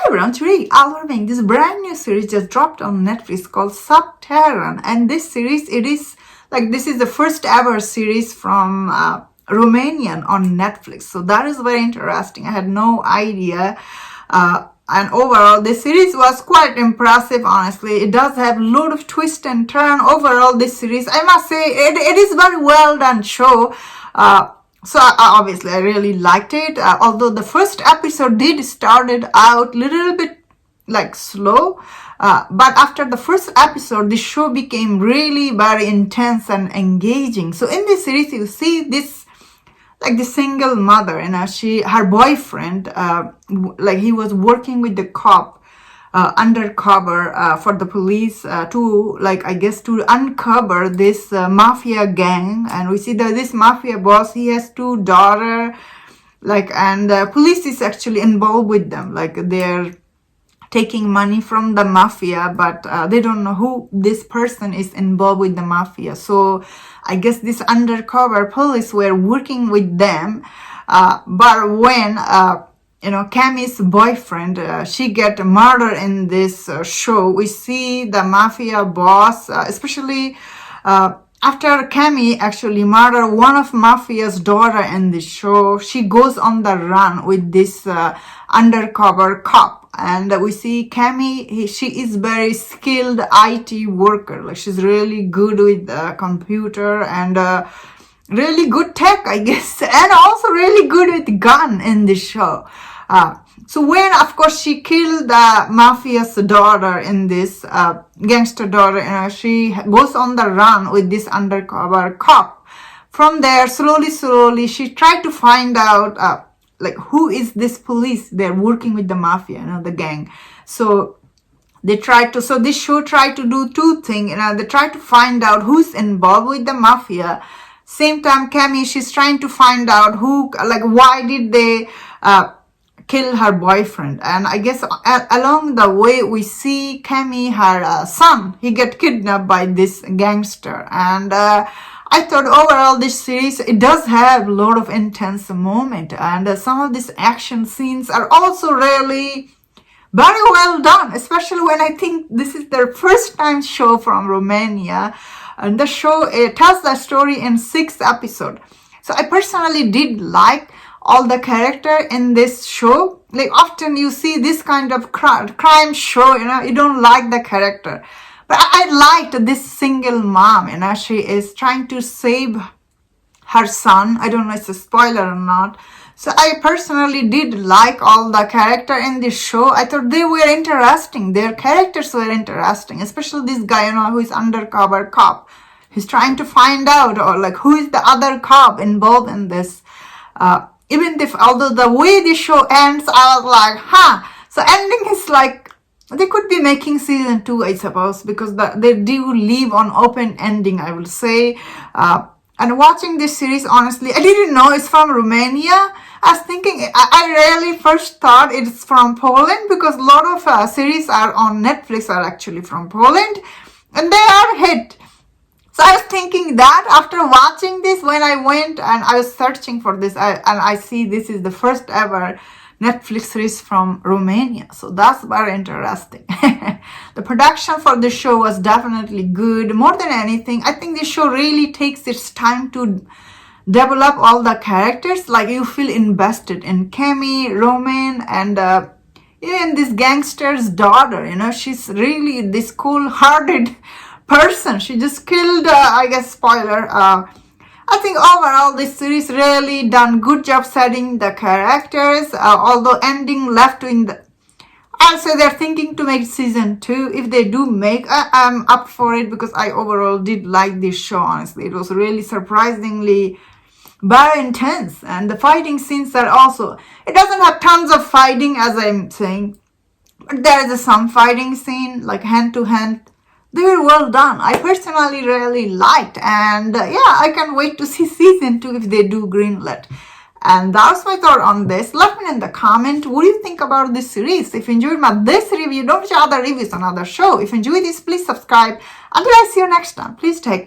everyone, today I'll be reviewing this brand new series just dropped on Netflix called Subteran. And this series, this is the first ever series from Romanian on Netflix. So that is very interesting. I had no idea. And overall, this series was quite impressive, honestly. It does have a lot of twist and turn. Overall, this series, I must say, it is very well done show. So obviously I really liked it, although the first episode did started out a little bit like slow, but after the first episode the show became really very intense and engaging. So in this series you see this like the single mother, her boyfriend, he was working with the cop undercover for the police to uncover this mafia gang. And we see that this mafia boss, he has two daughters, and police is actually involved with them, they're taking money from the mafia, but they don't know who this person is involved with the mafia. So I guess this undercover police were working with them, but when Cammy's boyfriend, she get murdered in this show. We see the mafia boss, especially after Cammy actually murdered one of mafia's daughter in the show. She goes on the run with this undercover cop, and we see Cammy. She is very skilled IT worker. She's really good with the computer and really good tech, I guess, and also really good with gun in the show. So when, of course, she killed the mafia's daughter in this gangster daughter, she goes on the run with this undercover cop. From there, slowly, she tried to find out who is this police. They're working with the mafia, the gang. So this show tried to do two things. They tried to find out who's involved with the mafia. Same time, Cammy, she's trying to find out why did they kill her boyfriend. And I guess along the way we see Cammy, her son, he get kidnapped by this gangster. And I thought overall this series, it does have a lot of intense moment, and some of these action scenes are also really very well done, especially when I think this is their first time show from Romania. And the show, it tells the story in 6 episodes. So I personally did like all the character in this show. Often you see this kind of crime show, you don't like the character. But I liked this single mom, she is trying to save her son. I don't know if it's a spoiler or not. So I personally did like all the character in this show. I thought they were interesting. Their characters were interesting, especially this guy, who is undercover cop. He's trying to find out, who is the other cop involved in this. Although the way the show ends, I was like, So ending is they could be making season 2, I suppose, because they do leave on open ending, I will say. And watching this series, honestly, I didn't know it's from Romania. I was thinking, I really first thought it's from Poland, because a lot of series are on Netflix are actually from Poland, and they are hit. So I was thinking that after watching this, when I went and I was searching for this, and I see this is the first ever Netflix series from Romania. So that's very interesting. The production for this show was definitely good. More than anything, I think this show really takes its time to develop all the characters. You feel invested in Cammy, Roman, and even this gangster's daughter. She's really this cool-hearted person. She just killed, spoiler. I think overall this series really done good job setting the characters, although ending left in the... I'll say they're thinking to make season 2. If they do make, I'm up for it, because I overall did like this show, honestly. It was really surprisingly very intense, and the fighting scenes are also... It doesn't have tons of fighting, as I'm saying, but there is some fighting scene, hand-to-hand. They were well done. I personally really liked, and I can't wait to see season 2 if they do greenlit. And that's my thought on this. Let me know in the comment, what do you think about this series? If you enjoyed this review, don't watch other reviews on other show. If you enjoyed this, please subscribe. Until I see you next time, please take care.